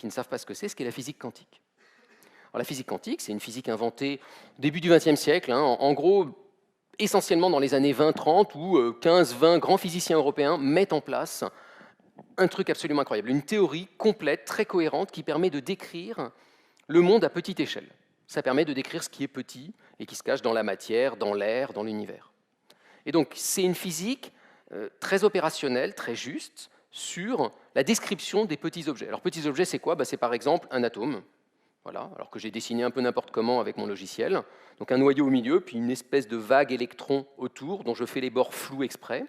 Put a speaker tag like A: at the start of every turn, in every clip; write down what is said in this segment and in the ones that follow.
A: qui ne savent pas ce qu'est la physique quantique. Alors, la physique quantique, c'est une physique inventée au début du XXe siècle, hein, en gros, essentiellement dans les années 20-30, où 15-20 grands physiciens européens mettent en place un truc absolument incroyable, une théorie complète, très cohérente, qui permet de décrire le monde à petite échelle. Ça permet de décrire ce qui est petit et qui se cache dans la matière, dans l'air, dans l'univers. Et donc, c'est une physique très opérationnelle, très juste, sur la description des petits objets. Alors, petits objets, c'est quoi? C'est par exemple un atome, voilà, alors que j'ai dessiné un peu n'importe comment avec mon logiciel. Donc, un noyau au milieu, puis une espèce de vague électron autour, dont je fais les bords flous exprès.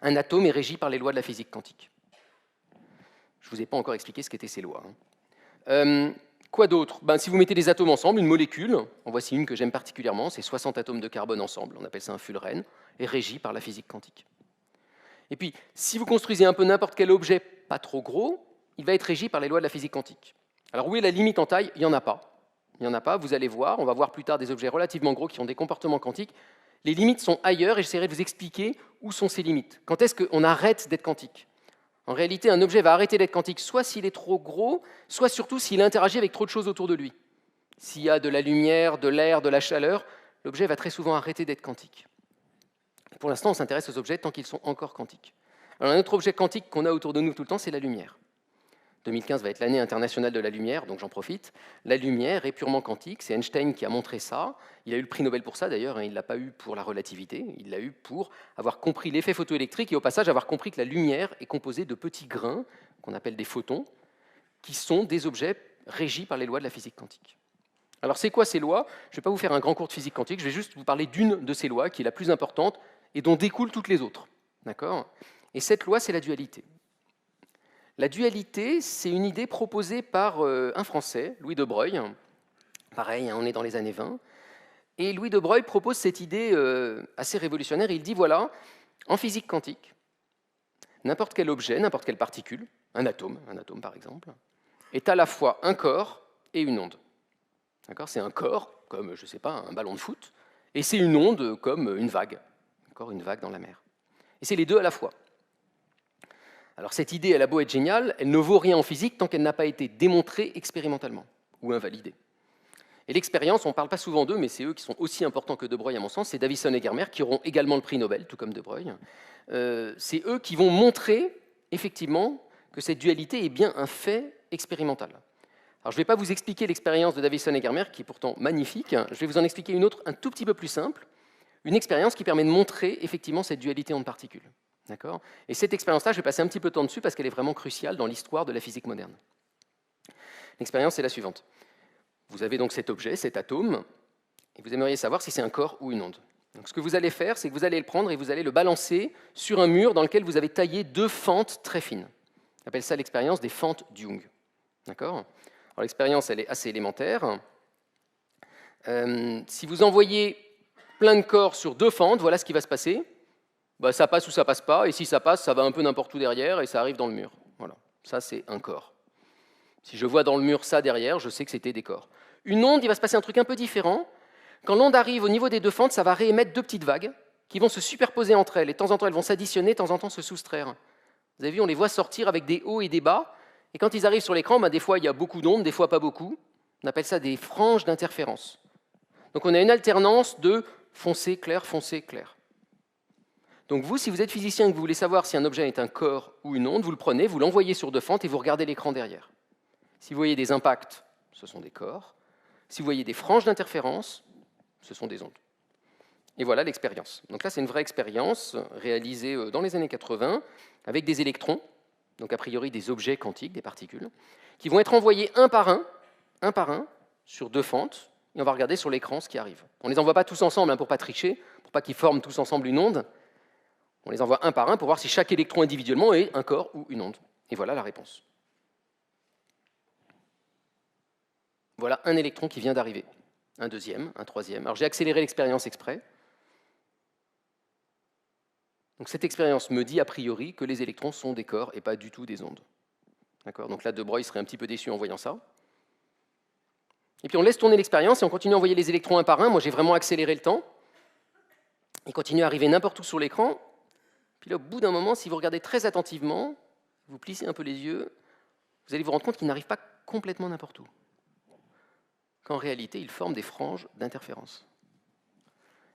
A: Un atome est régi par les lois de la physique quantique. Je ne vous ai pas encore expliqué ce qu'étaient ces lois. Quoi d'autre? Si vous mettez des atomes ensemble, une molécule, en voici une que j'aime particulièrement, c'est 60 atomes de carbone ensemble, on appelle ça un fullerène, est régi par la physique quantique. Et puis, si vous construisez un peu n'importe quel objet pas trop gros, il va être régi par les lois de la physique quantique. Alors, où est la limite en taille? Il n'y en a pas. Il n'y en a pas, vous allez voir, on va voir plus tard des objets relativement gros qui ont des comportements quantiques. Les limites sont ailleurs et j'essaierai de vous expliquer où sont ces limites. Quand est-ce qu'on arrête d'être quantique? En réalité, un objet va arrêter d'être quantique soit s'il est trop gros, soit surtout s'il interagit avec trop de choses autour de lui. S'il y a de la lumière, de l'air, de la chaleur, l'objet va très souvent arrêter d'être quantique. Pour l'instant, on s'intéresse aux objets tant qu'ils sont encore quantiques. Alors, un autre objet quantique qu'on a autour de nous tout le temps, c'est la lumière. 2015 va être l'année internationale de la lumière, donc j'en profite. La lumière est purement quantique, c'est Einstein qui a montré ça. Il a eu le prix Nobel pour ça d'ailleurs, il ne l'a pas eu pour la relativité, il l'a eu pour avoir compris l'effet photoélectrique et au passage avoir compris que la lumière est composée de petits grains, qu'on appelle des photons, qui sont des objets régis par les lois de la physique quantique. Alors c'est quoi ces lois? Je ne vais pas vous faire un grand cours de physique quantique, je vais juste vous parler d'une de ces lois qui est la plus importante et dont découlent toutes les autres. D'accord? Et cette loi, c'est la dualité. La dualité, c'est une idée proposée par un Français, Louis de Broglie. Pareil, on est dans les années 20. Et Louis de Broglie propose cette idée assez révolutionnaire. Il dit, voilà, en physique quantique, n'importe quel objet, n'importe quelle particule, un atome par exemple, est à la fois un corps et une onde. D'accord? C'est un corps, comme, je ne sais pas, un ballon de foot, et c'est une onde comme une vague. D'accord? Une vague dans la mer. Et c'est les deux à la fois. Alors cette idée, elle a beau être géniale, elle ne vaut rien en physique tant qu'elle n'a pas été démontrée expérimentalement ou invalidée. Et l'expérience, on ne parle pas souvent d'eux, mais c'est eux qui sont aussi importants que De Broglie à mon sens, c'est Davisson et Germer qui auront également le prix Nobel, tout comme De Broglie. C'est eux qui vont montrer effectivement que cette dualité est bien un fait expérimental. Alors je ne vais pas vous expliquer l'expérience de Davisson et Germer, qui est pourtant magnifique, je vais vous en expliquer une autre un tout petit peu plus simple, une expérience qui permet de montrer effectivement cette dualité en particules. D'accord? Et cette expérience-là, je vais passer un petit peu de temps dessus parce qu'elle est vraiment cruciale dans l'histoire de la physique moderne. L'expérience est la suivante. Vous avez donc cet objet, cet atome, et vous aimeriez savoir si c'est un corps ou une onde. Donc ce que vous allez faire, c'est que vous allez le prendre et vous allez le balancer sur un mur dans lequel vous avez taillé deux fentes très fines. On appelle ça l'expérience des fentes d'Young. D'accord? Alors l'expérience, elle est assez élémentaire. Si vous envoyez plein de corps sur deux fentes, voilà ce qui va se passer. Ça passe ou ça passe pas, et si ça passe, ça va un peu n'importe où derrière, et ça arrive dans le mur. Voilà, ça c'est un corps. Si je vois dans le mur ça derrière, je sais que c'était des corps. Une onde, il va se passer un truc un peu différent. Quand l'onde arrive au niveau des deux fentes, ça va réémettre deux petites vagues qui vont se superposer entre elles, et de temps en temps elles vont s'additionner, de temps en temps se soustraire. Vous avez vu, on les voit sortir avec des hauts et des bas, et quand ils arrivent sur l'écran, des fois il y a beaucoup d'ondes, des fois pas beaucoup. On appelle ça des franges d'interférence. Donc on a une alternance de foncé, clair, foncé, clair. Donc vous, si vous êtes physicien et que vous voulez savoir si un objet est un corps ou une onde, vous le prenez, vous l'envoyez sur deux fentes et vous regardez l'écran derrière. Si vous voyez des impacts, ce sont des corps. Si vous voyez des franges d'interférence, ce sont des ondes. Et voilà l'expérience. Donc là, c'est une vraie expérience réalisée dans les années 80 avec des électrons, donc a priori des objets quantiques, des particules, qui vont être envoyés un par un, sur deux fentes, et on va regarder sur l'écran ce qui arrive. On ne les envoie pas tous ensemble pour ne pas tricher, pour ne pas qu'ils forment tous ensemble une onde. On les envoie un par un pour voir si chaque électron individuellement est un corps ou une onde. Et voilà la réponse. Voilà un électron qui vient d'arriver. Un deuxième, un troisième. Alors j'ai accéléré l'expérience exprès. Donc cette expérience me dit a priori que les électrons sont des corps et pas du tout des ondes. D'accord? Donc là, De Broglie serait un petit peu déçu en voyant ça. Et puis on laisse tourner l'expérience et on continue à envoyer les électrons un par un. Moi j'ai vraiment accéléré le temps. Ils continuent à arriver n'importe où sur l'écran. Puis là, au bout d'un moment, si vous regardez très attentivement, vous plissez un peu les yeux, vous allez vous rendre compte qu'ils n'arrivent pas complètement n'importe où. Qu'en réalité, ils forment des franges d'interférence.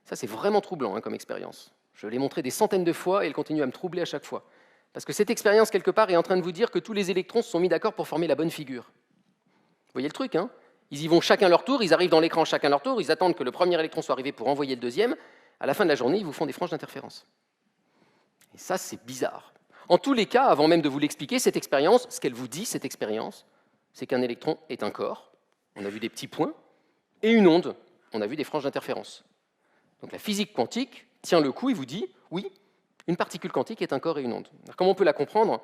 A: Ça, c'est vraiment troublant comme expérience. Je l'ai montré des centaines de fois et elle continue à me troubler à chaque fois. Parce que cette expérience, quelque part, est en train de vous dire que tous les électrons se sont mis d'accord pour former la bonne figure. Vous voyez le truc, hein? Ils y vont chacun leur tour, ils arrivent dans l'écran chacun leur tour, ils attendent que le premier électron soit arrivé pour envoyer le deuxième. À la fin de la journée, ils vous font des franges d'interférence. Et ça, c'est bizarre. En tous les cas, avant même de vous l'expliquer, cette expérience, ce qu'elle vous dit, cette expérience, c'est qu'un électron est un corps, on a vu des petits points, et une onde, on a vu des franges d'interférence. Donc la physique quantique tient le coup et vous dit, oui, une particule quantique est un corps et une onde. Alors, comment on peut la comprendre?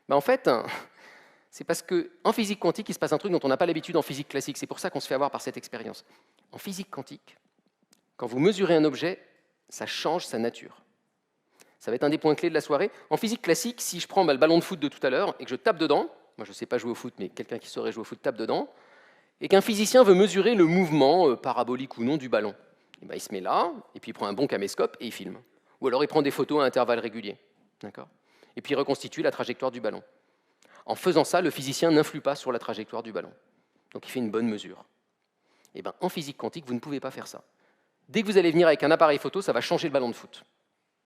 A: En fait, c'est parce qu'en physique quantique, il se passe un truc dont on n'a pas l'habitude en physique classique. C'est pour ça qu'on se fait avoir par cette expérience. En physique quantique, quand vous mesurez un objet, ça change sa nature. Ça va être un des points clés de la soirée. En physique classique, si je prends le ballon de foot de tout à l'heure et que je tape dedans, moi je ne sais pas jouer au foot, mais quelqu'un qui saurait jouer au foot tape dedans, et qu'un physicien veut mesurer le mouvement, parabolique ou non, du ballon, et il se met là, et puis il prend un bon caméscope et il filme. Ou alors il prend des photos à intervalles réguliers. Et puis il reconstitue la trajectoire du ballon. En faisant ça, le physicien n'influe pas sur la trajectoire du ballon. Donc il fait une bonne mesure. En physique quantique, vous ne pouvez pas faire ça. Dès que vous allez venir avec un appareil photo, ça va changer le ballon de foot.